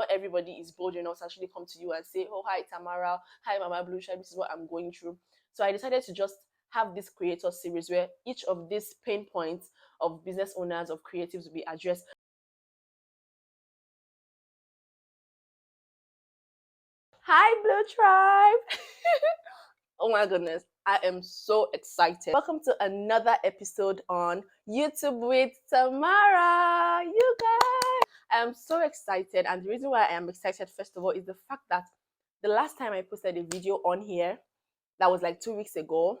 not everybody is bold enough to actually come to you and say, oh, hi Tamarau, hi Mama Blue Tribe, this is what I'm going through. So I decided to just have this creator series where each of these pain points of business owners, of creatives will be addressed. Hi Blue Tribe. Oh my goodness, I am so excited. Welcome to another episode on YouTube with Tamarau. You guys, I am so excited, and the reason why I am excited, first of all, is the fact that the last time I posted a video on here, that was like 2 weeks ago,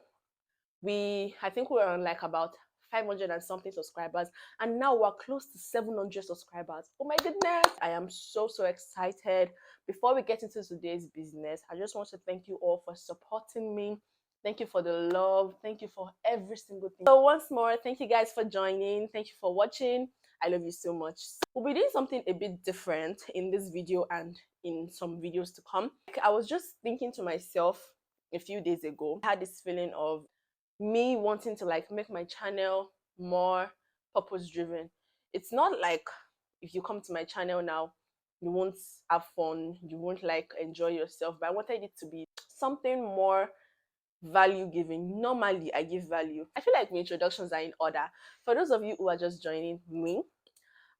I think we were on like about 500 and something subscribers, and now we're close to 700 subscribers. Oh my goodness, I am so excited. Before we get into today's business, I just want to thank you all for supporting me. Thank you for the love. Thank you for every single thing. So once more, thank you guys for joining. Thank you for watching. I love you so much. We'll be doing something a bit different in this video and in some videos to come. I was just thinking to myself a few days ago, I had this feeling of me wanting to like make my channel more purpose driven. It's not like if you come to my channel now, you won't have fun, you won't like enjoy yourself, but I wanted it to be something more value giving. Normally I give value. I feel like my introductions are in order. For those of you who are just joining me,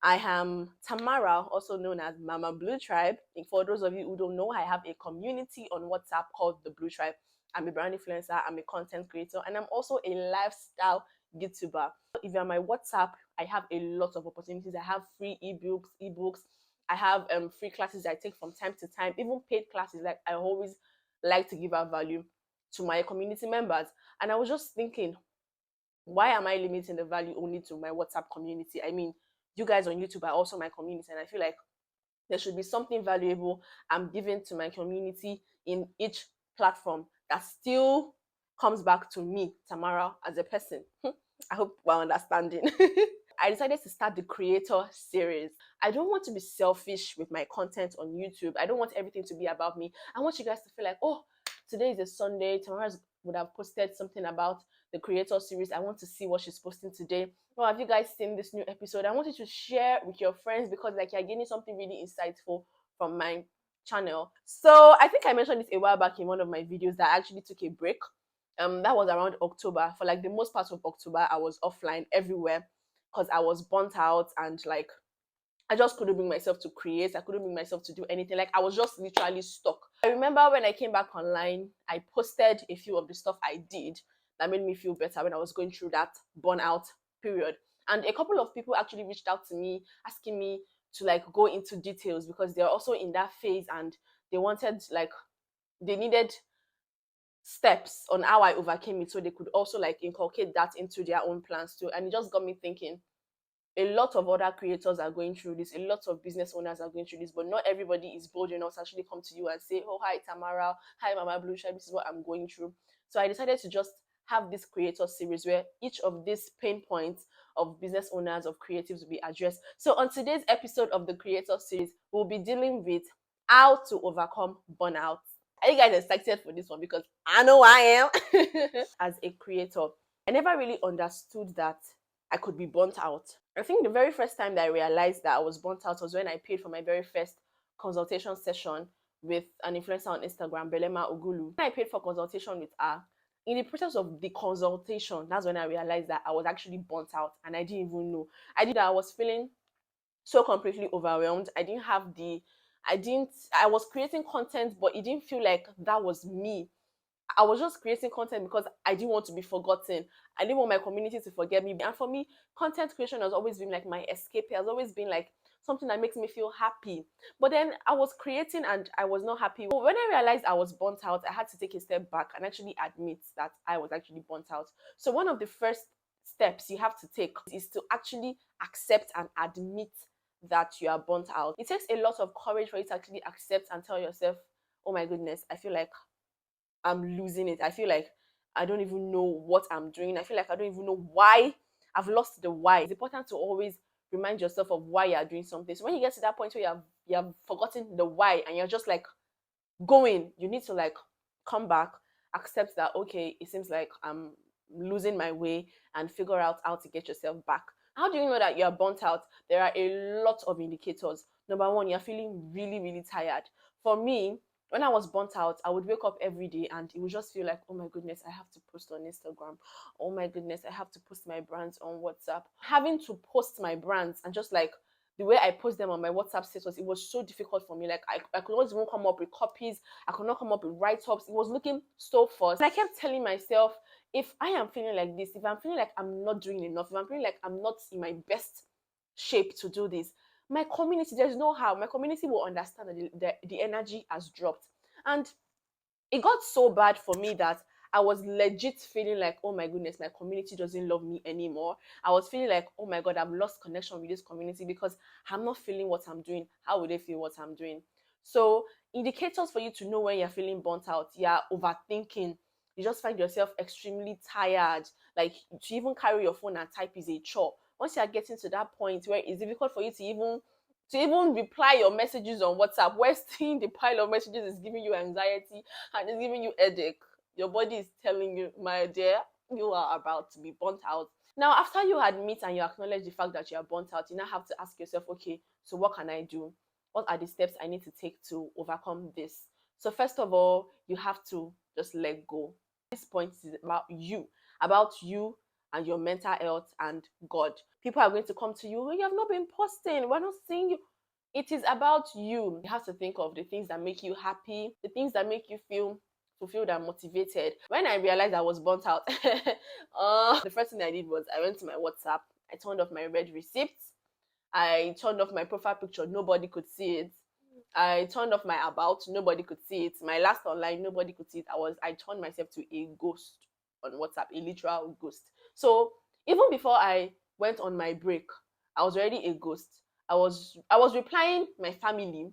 I am Tamarau, also known as Mama Blue Tribe. And for those of you who don't know, I have a community on WhatsApp called the Blue Tribe. I'm a brand influencer, I'm a content creator, and I'm also a lifestyle YouTuber. If you're on my WhatsApp, I have a lot of opportunities. I have free ebooks. I have free classes I take from time to time, even paid classes. Like I always like to give out value to my community members. And I was just thinking, why am I limiting the value only to my WhatsApp community? I mean, you guys on YouTube are also my community, and I feel like there should be something valuable I'm giving to my community in each platform that still comes back to me, Tamarau, as a person. I hope we're understanding. I decided to start the creator series. I don't want to be selfish with my content on YouTube. I don't want everything to be about me. I want you guys to feel like, oh, today is a Sunday. Tamara would have posted something about the creator series. I want to see what she's posting today. Oh, have you guys seen this new episode? I want you to share with your friends because like you're getting something really insightful from my channel. So I think I mentioned this a while back in one of my videos that I actually took a break. That was around October. For like the most part of October, I was offline everywhere because I was burnt out and like I just couldn't bring myself to create. I couldn't bring myself to do anything. Like I was just literally stuck. I remember when I came back online, I posted a few of the stuff I did that made me feel better when I was going through that burnout period. And a couple of people actually reached out to me asking me to like go into details because they're also in that phase and they wanted like they needed steps on how I overcame it so they could also like inculcate that into their own plans too. And it just got me thinking, a lot of other creators are going through this, a lot of business owners are going through this, but not everybody is bold enough to actually come to you and say, oh, hi Tamarau, hi Mama Blue Tribe, this is what I'm going through. So I decided to just have this creator series where each of these pain points of business owners, of creatives will be addressed. So on today's episode of the creator series, we'll be dealing with how to overcome burnout. Are you guys excited for this one? Because I know I am. As a creator, I never really understood that I could be burnt out. I think the very first time that I realized that I was burnt out was when I paid for my very first consultation session with an influencer on Instagram, Belema Ogulu. When I paid for consultation with her, in the process of the consultation, that's when I realized that I was actually burnt out and I didn't even know. I was feeling so completely overwhelmed. I was creating content, but it didn't feel like that was me. I was just creating content because I didn't want to be forgotten. I didn't want my community to forget me. And for me, content creation has always been like my escape. It has always been like something that makes me feel happy. But then I was creating and I was not happy. But when I realized I was burnt out, I had to take a step back and actually admit that I was actually burnt out. So one of the first steps you have to take is to actually accept and admit that you are burnt out. It takes a lot of courage for you to actually accept and tell yourself, oh my goodness, I feel like I'm losing it. I feel like I don't even know what I'm doing. I feel like I don't even know why. I've lost the why. It's important to always remind yourself of why you're doing something. So when you get to that point where you have forgotten the why and you're just like going, you need to like come back, accept that okay, it seems like I'm losing my way and figure out how to get yourself back. How do you know that you're burnt out? There are a lot of indicators. Number one, you're feeling really, really tired. For me, when I was burnt out, I would wake up every day and it would just feel like, oh my goodness, I have to post on Instagram. Oh my goodness, I have to post my brands on WhatsApp. Having to post my brands and just like the way I post them on my WhatsApp status, it was so difficult for me. Like I could not even come up with copies. I could not come up with write-ups. It was looking so fast. And I kept telling myself, if I am feeling like this, if I'm feeling like I'm not doing enough, if I'm feeling like I'm not in my best shape to do this, my community, there's no how. My community will understand that the energy has dropped. And it got so bad for me that I was legit feeling like, oh my goodness, my community doesn't love me anymore. I was feeling like, oh my God, I've lost connection with this community because I'm not feeling what I'm doing. How would they feel what I'm doing? So, indicators for you to know when you're feeling burnt out, you're overthinking. You just find yourself extremely tired. Like to even carry your phone and type is a chore. Once you're getting to that point where it's difficult for you to even reply your messages on WhatsApp, where seeing the pile of messages is giving you anxiety and it's giving you headache. Your body is telling you, my dear, you are about to be burnt out. Now, after you admit and you acknowledge the fact that you are burnt out, you now have to ask yourself, okay, so what can I do? What are the steps I need to take to overcome this? So, first of all, you have to just let go. This point is about you and your mental health and God. People are going to come to you, "Oh, you have not been posting. We're not seeing you." It is about you. You have to think of the things that make you happy, the things that make you feel fulfilled and motivated. When I realized I was burnt out, the first thing I did was I went to my WhatsApp, I turned off my red receipts, I turned off my profile picture, nobody could see it. I turned off my about, nobody could see it. My last online, nobody could see it. I turned myself to a ghost on WhatsApp, a literal ghost. So even before I went on my break, I was already a ghost. I was replying my family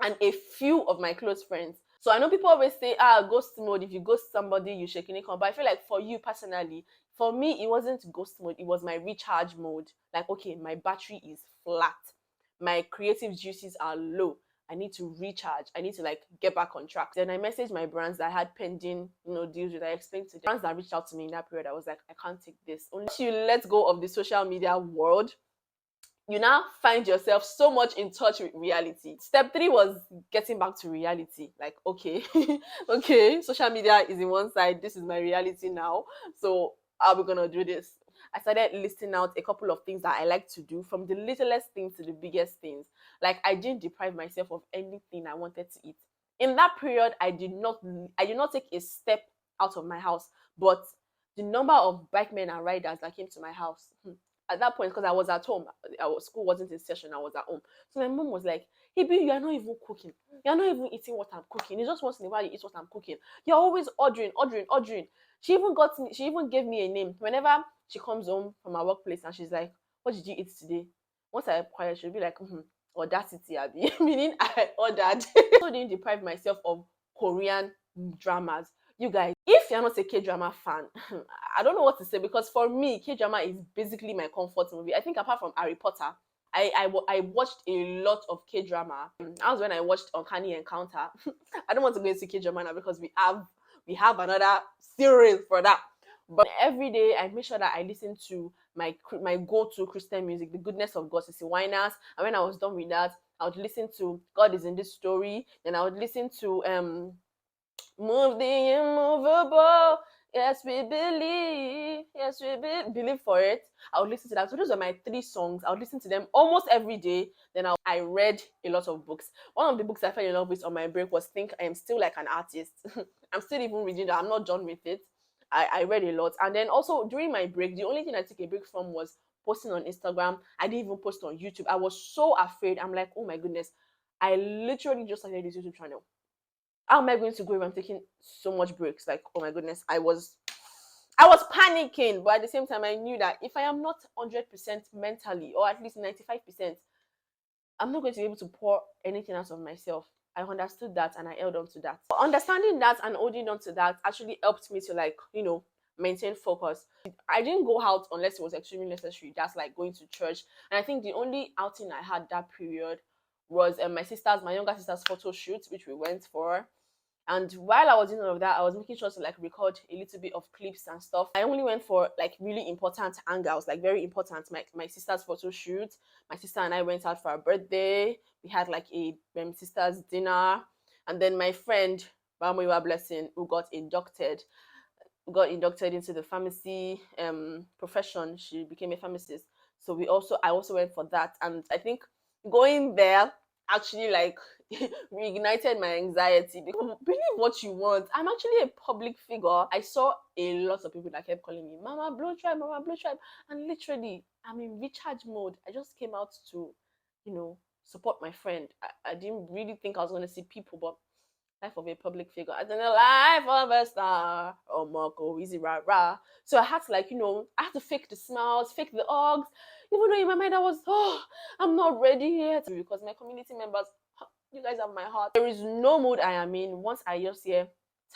and a few of my close friends. So I know people always say, ghost mode. If you ghost somebody, you shaking it. But I feel like for you personally, for me, it wasn't ghost mode. It was my recharge mode. Like, okay, my battery is flat. My creative juices are low. I need to recharge. I need to like get back on track. Then I messaged my brands that I had pending, deals with. I explained to the brands that reached out to me in that period. I was like, I can't take this. Once you let go of the social media world, you now find yourself so much in touch with reality. Step 3 was getting back to reality. Like, okay, okay, social media is in one side. This is my reality now. So how are we gonna do this? I started listing out a couple of things that I like to do, from the littlest things to the biggest things. Like I didn't deprive myself of anything I wanted to eat. In that period, I did not take a step out of my house, but the number of bikemen and riders that came to my house, at that point, because I was at home, school wasn't in session, I was at home. So my mom was like, "Hey, baby, you are not even cooking. You are not even eating what I'm cooking. It's just once in a while you eat what I'm cooking. You're always ordering, ordering, ordering." She even gave me a name. Whenever she comes home from her workplace and she's like, "What did you eat today?" Once I quiet, she'll be like, "Audacity, Abby." Meaning I ordered. I also didn't deprive myself of Korean dramas. You guys, if you're not a K-drama fan, I don't know what to say, because for me, K-drama is basically my comfort movie. I think apart from Harry Potter, I watched a lot of K-drama. That was when I watched Uncanny Encounter. I don't want to go into K-drama now because we have another series for that. But every day I make sure that I listen to my go-to Christian music, the Goodness of God, Sissy Winers. And when I was done with that, I would listen to God Is in This Story. Then I would listen to Move the immovable. Yes, we believe. Yes, we believe for it. I would listen to that. So those are my 3 songs. I would listen to them almost every day. Then I read a lot of books. One of the books I fell in love with on my break was Think I Am Still Like an Artist. I'm still even reading that. I'm not done with it. I read a lot. And then also during my break, the only thing I took a break from was posting on Instagram. I didn't even post on YouTube. I was so afraid. I'm like, oh my goodness. I literally just started this YouTube channel. How am I going to go if I'm taking so much breaks? Like, oh my goodness, I was panicking, but at the same time, I knew that if I am not 100% mentally, or at least 95%, I'm not going to be able to pour anything out of myself. I understood that and I held on to that. Understanding that and holding on to that actually helped me to maintain focus. I didn't go out unless it was extremely necessary. That's like going to church. And I think the only outing I had that period was my younger sister's photo shoot, which we went for. And while I was doing all of that, I was making sure to like record a little bit of clips and stuff. I only went for like really important angles, like very important. My sister's photo shoot. My sister and I went out for our birthday. We had like a sister's dinner, and then my friend Bamoiwa Blessing, who got inducted into the pharmacy profession. She became a pharmacist. So I also went for that, and I think going there actually like reignited my anxiety, because believe what you want, I'm actually a public figure. I saw a lot of people that kept calling me Mama Blue Tribe, Mama Blue Tribe, and literally I'm in recharge mode. I just came out to, support my friend. I didn't really think I was going to see people, but life of a public figure, as in the life of a star. Oh, Marco, easy, rah, rah. So I had to, like, I had to fake the smiles, fake the hugs, even though in my mind I was, I'm not ready yet. Because my community members, you guys have my heart. There is no mood I am in. Once I just hear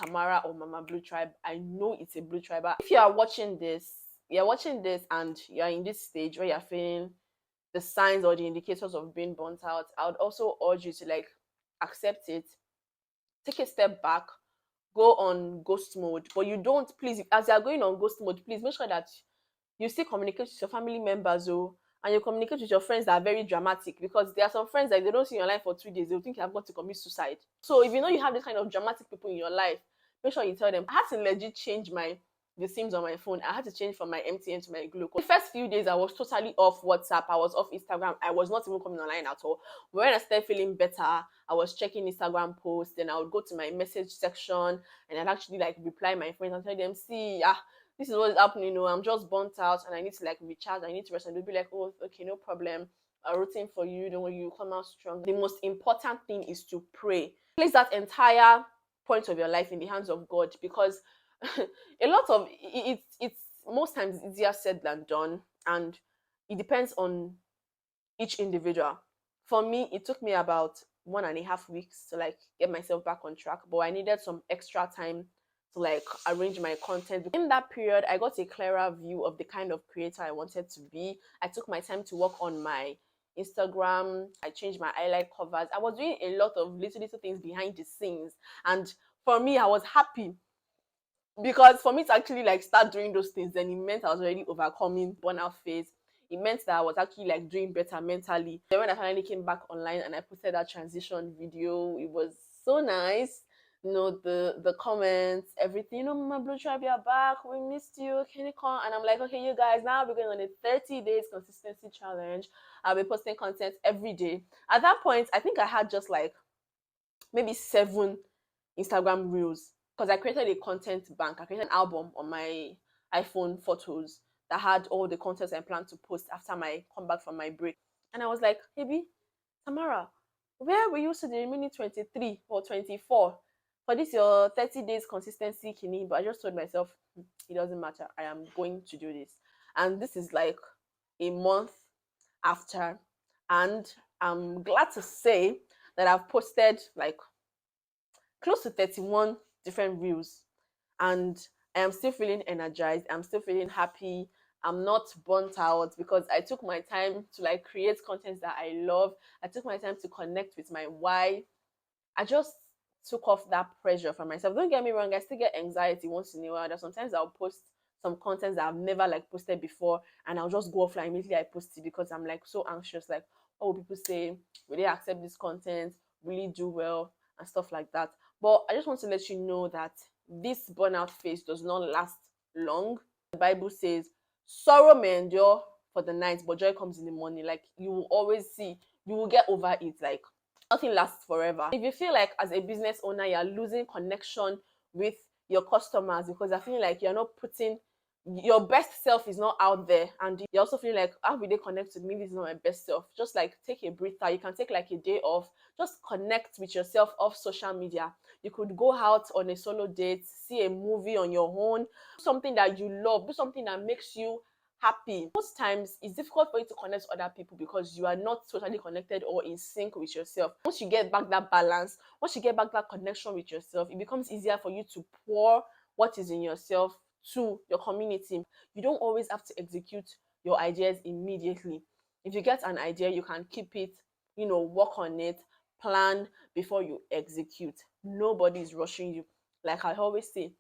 Tamara or Mama Blue Tribe, I know it's a Blue Tribe. If you are watching this, and you're in this stage where you're feeling the signs or the indicators of being burnt out, I would also urge you to like accept it, take a step back, go on ghost mode. But you don't, please, as you're going on ghost mode, please make sure that you still communicate with your family members, and you communicate with your friends that are very dramatic, because there are some friends that they don't see your life for 2 days, they'll think you have got to commit suicide. So if you know you have this kind of dramatic people in your life, make sure you tell them. I had to legit change the SIMs on my phone. I had to change from my MTN to my Glo. The first few days I was totally off WhatsApp, I was off Instagram, I was not even coming online at all. But when I started feeling better, I was checking Instagram posts, then I would go to my message section and I'd actually like reply my friends and tell them, see, this is what is happening, I'm just burnt out and I need to like recharge, I need to rest. And they'll be like, oh, okay, no problem. I'm rooting for you, don't worry, you come out strong. The most important thing is to pray. Place that entire point of your life in the hands of God, because a lot of it's most times easier said than done, and it depends on each individual. For me, it took me about 1.5 weeks to like get myself back on track, but I needed some extra time to like arrange my content. In that period, I got a clearer view of the kind of creator I wanted to be. I took my time to work on my Instagram. I changed my highlight covers. I was doing a lot of little things behind the scenes, and for me, I was happy, because for me to actually like start doing those things, then it meant I was already overcoming burnout phase. It meant that I was actually like doing better mentally. Then when I finally came back online and I posted that transition video, it was so nice. The comments, everything. Mama Blue Tribe, you're back. We missed you. Can you come? And I'm like, okay, you guys, now we're going on a 30 days consistency challenge. I'll be posting content every day. At that point, I think I had just like maybe 7 Instagram reels, because I created a content bank. I created an album on my iPhone photos that had all the content I planned to post after my comeback from my break. And I was like, hey, B, Tamara, where were you to the remaining 23 or 24 for this your 30 days consistency kini? But I just told myself, it doesn't matter. I am going to do this. And this is like a month after. And I'm glad to say that I've posted like close to 31 different reels, and I am still feeling energized. I'm still feeling happy. I'm not burnt out, because I took my time to like create content that I love. I took my time to connect with my why. I just took off that pressure from myself. Don't get me wrong, I still get anxiety once in a while. That sometimes I'll post some content that I've never like posted before, and I'll just go offline immediately. I post it because I'm like so anxious. Like, what will people say? Will they accept this content? Will it do well? And stuff like that. But I just want to let you know that this burnout phase does not last long. The Bible says, sorrow may endure for the night, but joy comes in the morning. Like, you will always see, you will get over it. Like, nothing lasts forever. If you feel like as a business owner, you're losing connection with your customers because I feel like you're not putting your best self is not out there, and you also feel like, how will they connect with me? This is not my best self. Just like take a breather. You can take like a day off. Just connect with yourself off social media. You could go out on a solo date, see a movie on your own, do something that you love, do something that makes you happy. Most times it's difficult for you to connect with other people because you are not totally connected or in sync with yourself. Once you get back that balance, once you get back that connection with yourself, it becomes easier for you to pour what is in yourself to your community. You don't always have to execute your ideas immediately. If you get an idea, you can keep it, work on it, plan before you execute. Nobody is rushing you. Like I always say,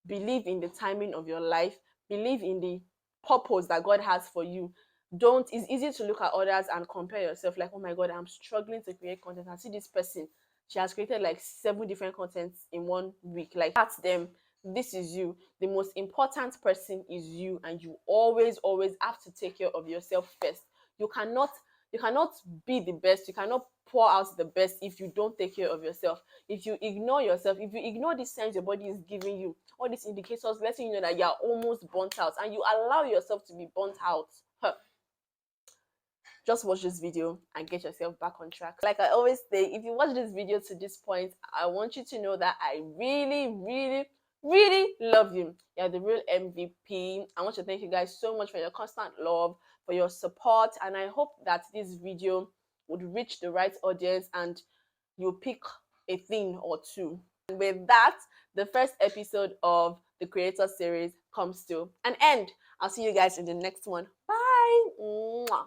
believe in the timing of your life, believe in the purpose that God has for you. Don't It's easy to look at others and compare yourself, like, oh my God, I'm struggling to create content. I see this person, she has created like 7 different contents in 1 week. Like, that's them. This is you. The most important person is you, and you always have to take care of yourself first. You cannot be the best, you cannot pour out the best if you don't take care of yourself. If you ignore yourself, if you ignore the signs your body is giving you, all these indicators letting you know that you're almost burnt out, and you allow yourself to be burnt out, just watch this video and get yourself back on track. Like I always say, if you watch this video to this point, I want you to know that I really love you. You're the real MVP. I want to thank you guys so much for your constant love, for your support, and I hope that this video would reach the right audience and you pick a thing or two. And with that, the first episode of the Creator Series comes to an end. I'll see you guys in the next one. Bye. Mwah.